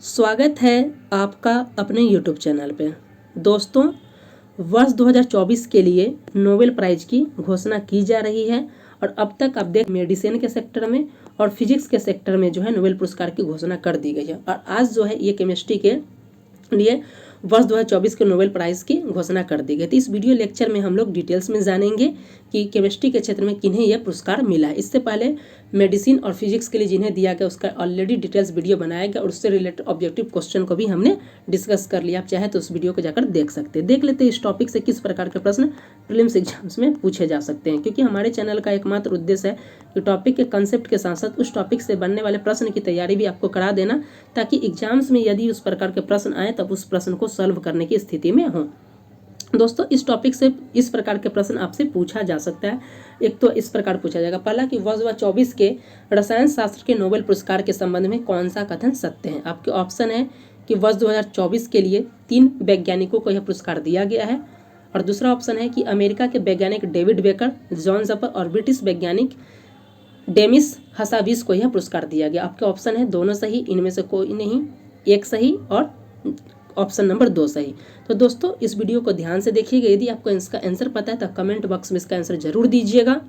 स्वागत है आपका अपने YouTube चैनल पे। दोस्तों, वर्ष 2024 के लिए नोबेल प्राइज़ की घोषणा की जा रही है और अब तक आप देख मेडिसिन के सेक्टर में और फिजिक्स के सेक्टर में जो है नोबेल पुरस्कार की घोषणा कर दी गई है और आज जो है ये केमिस्ट्री के लिए वर्ष 2024 के नोबेल प्राइज़ की घोषणा कर दी गई। तो इस वीडियो लेक्चर में हम लोग डिटेल्स में जानेंगे कि केमिस्ट्री के क्षेत्र में किन्हें यह पुरस्कार मिला है। इससे पहले मेडिसिन और फिजिक्स के लिए जिन्हें दिया गया उसका ऑलरेडी डिटेल्स वीडियो बनाया गया और उससे रिलेटेड ऑब्जेक्टिव क्वेश्चन को भी हमने डिस्कस कर लिया। आप चाहे तो उस वीडियो को जाकर देख सकते हैं। देख लेते हैं इस टॉपिक से किस प्रकार के प्रश्न प्रीलिम्स एग्जाम्स में पूछे जा सकते हैं, क्योंकि हमारे चैनल का एकमात्र उद्देश्य है कि टॉपिक के कंसेप्ट के साथ साथ उस टॉपिक से बनने वाले प्रश्न की तैयारी भी आपको करा देना, ताकि एग्जाम्स में यदि उस प्रकार के प्रश्न आए तब उस प्रश्न को सॉल्व करने की स्थिति में हो। दोस्तों, इस टॉपिक से इस प्रकार के प्रश्न आपसे पूछा जा सकता है। एक तो इस प्रकार पूछा जाएगा, पहला कि वर्ष 2024 के रसायन शास्त्र के नोबेल पुरस्कार के संबंध में कौन सा कथन सत्य है। आपके ऑप्शन है कि वर्ष 2024 के लिए 3 वैज्ञानिकों को यह पुरस्कार दिया गया है, और दूसरा ऑप्शन है कि अमेरिका के वैज्ञानिक डेविड बेकर, जॉन जपर और ब्रिटिश वैज्ञानिक डेमिस हसाबिस को यह पुरस्कार दिया गया। आपके ऑप्शन है दोनों सही, इनमें से कोई नहीं, एक सही और ऑप्शन नंबर 2 सही। तो दोस्तों, इस वीडियो को ध्यान से देखिएगा। यदि आपको इसका आंसर पता है तो कमेंट बॉक्स में इसका आंसर जरूर दीजिएगा,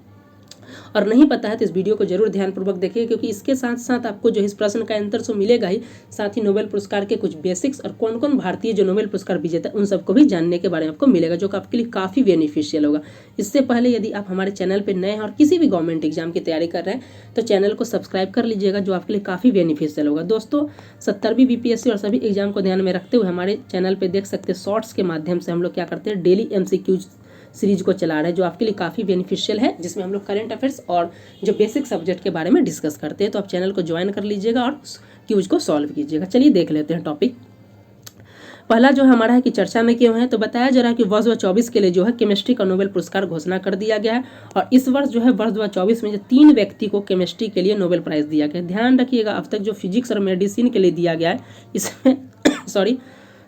और नहीं पता है तो इस वीडियो को जरूर ध्यानपूर्वक देखिए, क्योंकि इसके साथ साथ आपको जो इस प्रश्न का आंसर तो मिलेगा ही, साथ ही नोबेल पुरस्कार के कुछ बेसिक्स और कौन कौन भारतीय जो नोबेल पुरस्कार विजेता है उन सबको भी जानने के बारे में आपको मिलेगा, जो कि आपके लिए काफ़ी बेनिफिशियल होगा। इससे पहले यदि आप हमारे चैनल पर नए हैं और किसी भी गवर्नमेंट एग्जाम की तैयारी कर रहे हैं तो चैनल को सब्सक्राइब कर लीजिएगा, जो आपके लिए काफ़ी बेनिफिशियल होगा। दोस्तों, 70वीं BPSC और सभी एग्जाम को ध्यान में रखते हुए हमारे चैनल पर देख सकते हैं शॉर्ट्स के माध्यम से हम लोग क्या करते हैं, डेली MCQ सीरीज को चला रहे हैं, जो आपके लिए काफ़ी बेनिफिशियल है, जिसमें हम लोग करंट अफेयर्स और जो बेसिक सब्जेक्ट के बारे में डिस्कस करते हैं। तो आप चैनल को ज्वाइन कर लीजिएगा और क्यूज को सॉल्व कीजिएगा। चलिए देख लेते हैं टॉपिक। पहला जो हमारा है कि चर्चा में क्यों है, तो बताया जा रहा है कि वर्ष 2024 के लिए जो है केमिस्ट्री का नोबेल पुरस्कार घोषणा कर दिया गया है, और इस वर्ष जो है वर्ष 2024 में जो 3 व्यक्ति को केमिस्ट्री के लिए नोबेल प्राइज़ दिया गया है। ध्यान रखिएगा, अब तक जो फिजिक्स और मेडिसिन के लिए दिया गया है इसमें सॉरी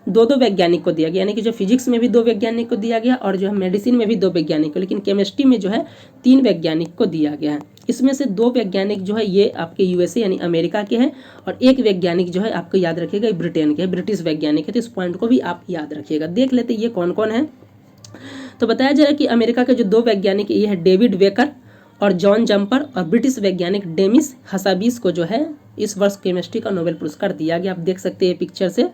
2 वैज्ञानिक को दिया गया, यानी कि जो फिजिक्स में भी 2 वैज्ञानिक को दिया गया और जो है मेडिसिन में भी 2 वैज्ञानिक को, लेकिन केमिस्ट्री में जो है 3 वैज्ञानिक को दिया गया है। इसमें से 2 वैज्ञानिक जो है ये आपके USA यानी अमेरिका के हैं, और एक वैज्ञानिक जो है आपको याद रखिएगा ब्रिटेन के है, ब्रिटिश वैज्ञानिक है। तो इस पॉइंट को भी आप याद रखिएगा। देख लेते ये कौन कौन है। तो बताया जा रहा है कि अमेरिका के जो 2 वैज्ञानिक ये है डेविड बेकर और जॉन जम्पर, और ब्रिटिश वैज्ञानिक डेमिस हसाबिस को जो है इस वर्ष केमिस्ट्री का नोबेल पुरस्कार दिया गया। आप देख सकते हैं पिक्चर से,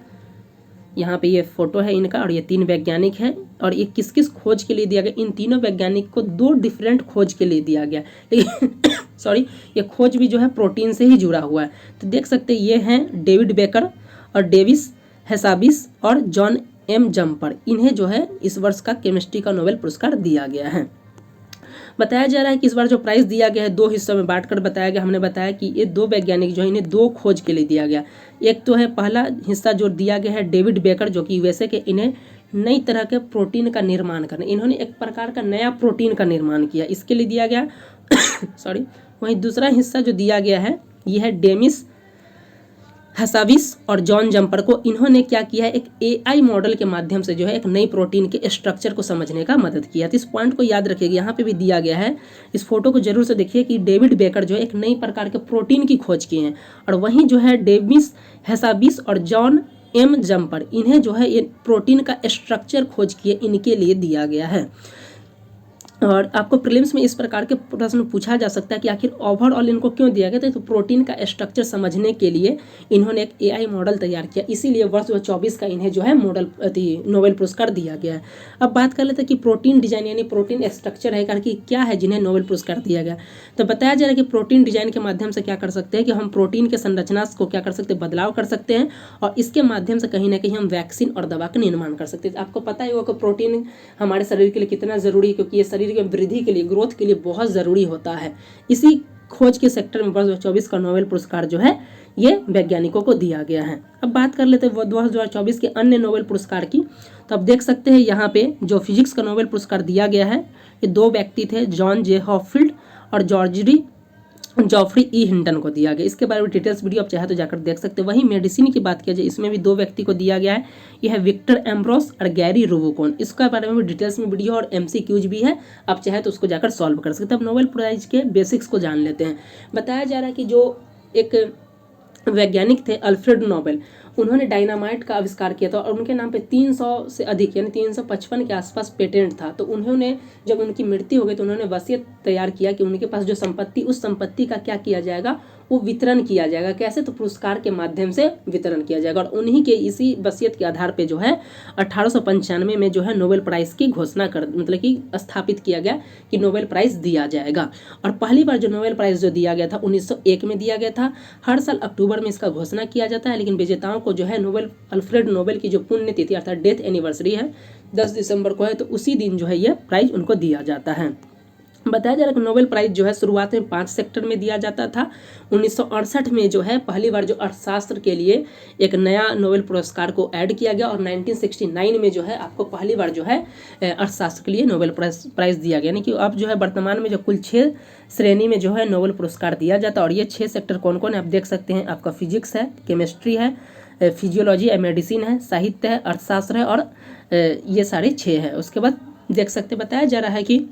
यहाँ पे ये फोटो है इनका, और ये 3 वैज्ञानिक हैं। और ये किस किस खोज के लिए दिया गया, इन तीनों वैज्ञानिक को 2 डिफरेंट खोज के लिए दिया गया, लेकिन सॉरी ये खोज भी जो है प्रोटीन से ही जुड़ा हुआ है। तो देख सकते हैं ये हैं डेविड बेकर और डेविस हसाबिस और जॉन M जम्पर, इन्हें जो है इस वर्ष का केमिस्ट्री का नोबेल पुरस्कार दिया गया है। बताया जा रहा है कि इस बार जो प्राइज़ दिया गया है 2 हिस्सों में बांटकर बताया गया। हमने बताया कि ये 2 वैज्ञानिक जो है इन्हें 2 खोज के लिए दिया गया। एक तो है पहला हिस्सा जो दिया गया है डेविड बेकर, जो कि USA के, इन्हें नई तरह के प्रोटीन का निर्माण करना, इन्होंने एक प्रकार का नया प्रोटीन का निर्माण किया, इसके लिए दिया गया सॉरी। वहीं दूसरा हिस्सा जो दिया गया है यह है डेमिस हसाबिस और जॉन जम्पर को, इन्होंने क्या किया है, एक AI मॉडल के माध्यम से जो है एक नई प्रोटीन के स्ट्रक्चर को समझने का मदद किया। तो इस पॉइंट को याद रखिएगा, यहाँ पे भी दिया गया है, इस फोटो को जरूर से देखिए कि डेविड बेकर जो है एक नई प्रकार के प्रोटीन की खोज की हैं, और वहीं जो है डेमिस हसाबिस और जॉन M जम्पर, इन्हें जो है ये प्रोटीन का स्ट्रक्चर खोज किए, इनके लिए दिया गया है। और आपको प्रीलिम्स में इस प्रकार के प्रश्न पूछा जा सकता है कि आखिर ओवरऑल इनको क्यों दिया गया, तो प्रोटीन का स्ट्रक्चर समझने के लिए इन्होंने एक AI मॉडल तैयार किया, इसीलिए वर्ष 2024 का इन्हें जो है नोबेल पुरस्कार दिया गया है। अब बात कर लेते हैं कि प्रोटीन डिजाइन यानी प्रोटीन स्ट्रक्चर है कि क्या है जिन्हें नोबेल पुरस्कार दिया गया। तो बताया जा रहा है कि प्रोटीन डिजाइन के माध्यम से क्या कर सकते हैं कि हम प्रोटीन के संरचना को क्या कर सकते हैं, बदलाव कर सकते हैं, और इसके माध्यम से कहीं ना कहीं हम वैक्सीन और दवा का निर्माण कर सकते हैं। आपको पता ही होगा कि प्रोटीन हमारे शरीर के लिए कितना ज़रूरी है, क्योंकि ये शरीर के वृद्धि के लिए, ग्रोथ के लिए बहुत ज़रूरी होता है। इसी खोज के सेक्टर में वर्ष 2024 का नोबेल पुरस्कार जो है ये वैज्ञानिकों को दिया गया है। अब बात कर लेते हैं 2024 के अन्य नोबेल पुरस्कार की। तो आप देख सकते हैं यहाँ पे जो फिजिक्स का नोबेल पुरस्कार दिया गया है ये 2 व्यक्ति थे, जॉन J हॉपफील्ड और जॉफ्री E हिंटन को दिया गया। इसके बारे में डिटेल्स वीडियो आप चाहे तो जाकर देख सकते हैं। वहीं मेडिसिन की बात किया जाए, इसमें भी 2 व्यक्ति को दिया गया है, यह है विक्टर एम्ब्रोस और गैरी रूबिकॉन। इसके बारे में भी डिटेल्स में वीडियो और MCQs भी है, आप चाहे तो उसको जाकर सॉल्व कर सकते हैं। अब नोबेल प्राइज के बेसिक्स को जान लेते हैं। बताया जा रहा है कि जो एक वैज्ञानिक थे अल्फ्रेड नोबेल, उन्होंने डायनामाइट का आविष्कार किया था और उनके नाम पे 300 से अधिक यानी 355 के आसपास पेटेंट था। तो उन्होंने जब उनकी मृत्यु हो गई तो उन्होंने वसीयत तैयार किया कि उनके पास जो संपत्ति, उस संपत्ति का क्या किया जाएगा, वो वितरण किया जाएगा। कैसे? तो पुरस्कार के माध्यम से वितरण किया जाएगा। और उन्हीं के इसी वसीयत के आधार पे जो है 1895 में जो है नोबेल प्राइज़ की घोषणा मतलब कि स्थापित किया गया कि नोबेल प्राइज़ दिया जाएगा। और पहली बार जो नोबेल प्राइज़ जो दिया गया था 1901 में दिया गया था। हर साल अक्टूबर में इसका घोषणा किया जाता है, लेकिन विजेताओं को जो है अल्फ्रेड नोबेल की जो पुण्यतिथि अर्थात डेथ एनिवर्सरी है 10 दिसंबर को है, तो उसी दिन जो है यह प्राइज़ उनको दिया जाता है। बताया जा रहा है कि नोबेल प्राइज़ जो है शुरुआत में 5 सेक्टर में दिया जाता था। 1968 में जो है पहली बार जो अर्थशास्त्र के लिए एक नया नोबेल पुरस्कार को ऐड किया गया और 1969 में जो है आपको पहली बार जो है अर्थशास्त्र के लिए नोबेल प्राइज़ दिया गया। यानी कि अब जो है वर्तमान में जो कुल 6 श्रेणी में जो है नोबेल पुरस्कार दिया जाता है। और ये 6 सेक्टर कौन कौन है आप देख सकते हैं। आपका फिजिक्स है, केमिस्ट्री है, फिजियोलॉजी है, मेडिसिन है, साहित्य है, अर्थशास्त्र है और ये सारे 6 हैं। उसके बाद देख सकते बताया जा रहा है कि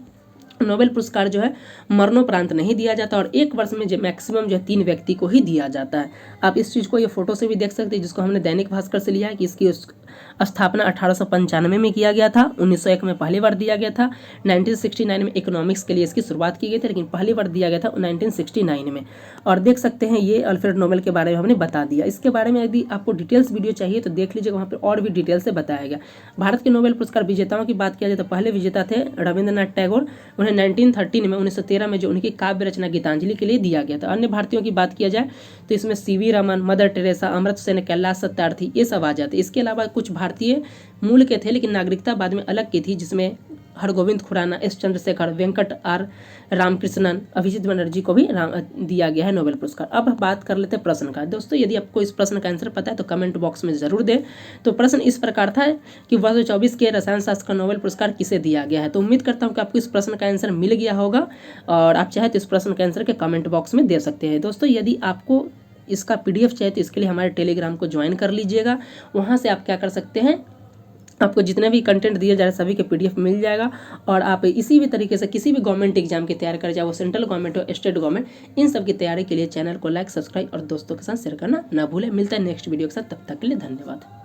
नोबेल पुरस्कार जो है मरणोपरांत नहीं दिया जाता और 1 वर्ष में जो मैक्सिमम जो है 3 व्यक्ति को ही दिया जाता है। आप इस चीज़ को ये फोटो से भी देख सकते हैं, जिसको हमने दैनिक भास्कर से लिया है कि इसकी स्थापना 1895 में किया गया था। 1901 में पहली बार दिया गया था। 1969 में इकोनॉमिक्स के लिए इसकी शुरुआत की गई थी, लेकिन पहली बार दिया गया था 1969 में। और देख सकते हैं ये अल्फ्रेड नोबेल के बारे में हमने बता दिया। इसके बारे में यदि आपको डिटेल्स वीडियो चाहिए तो देख लीजिएगा, वहाँ पर और भी डिटेल से बताया गया। भारत के नोबेल पुरस्कार विजेताओं की बात किया जाए तो पहले विजेता थे रविंद्रनाथ टैगोर। 1913 में 1913 में जो उनकी काव्य रचना गीतांजलि के लिए दिया गया था। अन्य भारतीयों की बात किया जाए तो इसमें सीवी रमन, मदर टेरेसा, अमृत सेन, कैलाश सत्यार्थी ये सब आ जाते। इसके अलावा कुछ भारतीय मूल के थे लेकिन नागरिकता बाद में अलग की थी, जिसमें हरगोविंद खुराना, एस चंद्रशेखर, वेंकट आर रामकृष्णन, अभिजीत बनर्जी को भी दिया गया है नोबेल पुरस्कार। अब बात कर लेते हैं प्रश्न का। दोस्तों यदि आपको इस प्रश्न का आंसर पता है तो कमेंट बॉक्स में जरूर दें। तो प्रश्न इस प्रकार था कि वर्ष 2024 के रसायन शास्त्र का नोबेल पुरस्कार किसे दिया गया है। तो उम्मीद करता हूँ कि आपको इस प्रश्न का आंसर मिल गया होगा और आप चाहे तो इस प्रश्न का आंसर के कमेंट बॉक्स में दे सकते हैं। दोस्तों यदि आपको इसका PDF चाहिए तो इसके लिए हमारे टेलीग्राम को ज्वाइन कर लीजिएगा। वहाँ से आप क्या कर सकते हैं, आपको जितने भी कंटेंट दिए जा रहे हैं सभी के PDF मिल जाएगा और आप इसी भी तरीके से किसी भी गवर्नमेंट एग्जाम की तैयारी करें, चाहे वो सेंट्रल गवर्नमेंट हो, स्टेट गवर्नमेंट, इन सब की तैयारी के लिए चैनल को लाइक, सब्सक्राइब और दोस्तों के साथ शेयर करना ना भूलें। मिलता है नेक्स्ट वीडियो के साथ, तब तक के लिए धन्यवाद।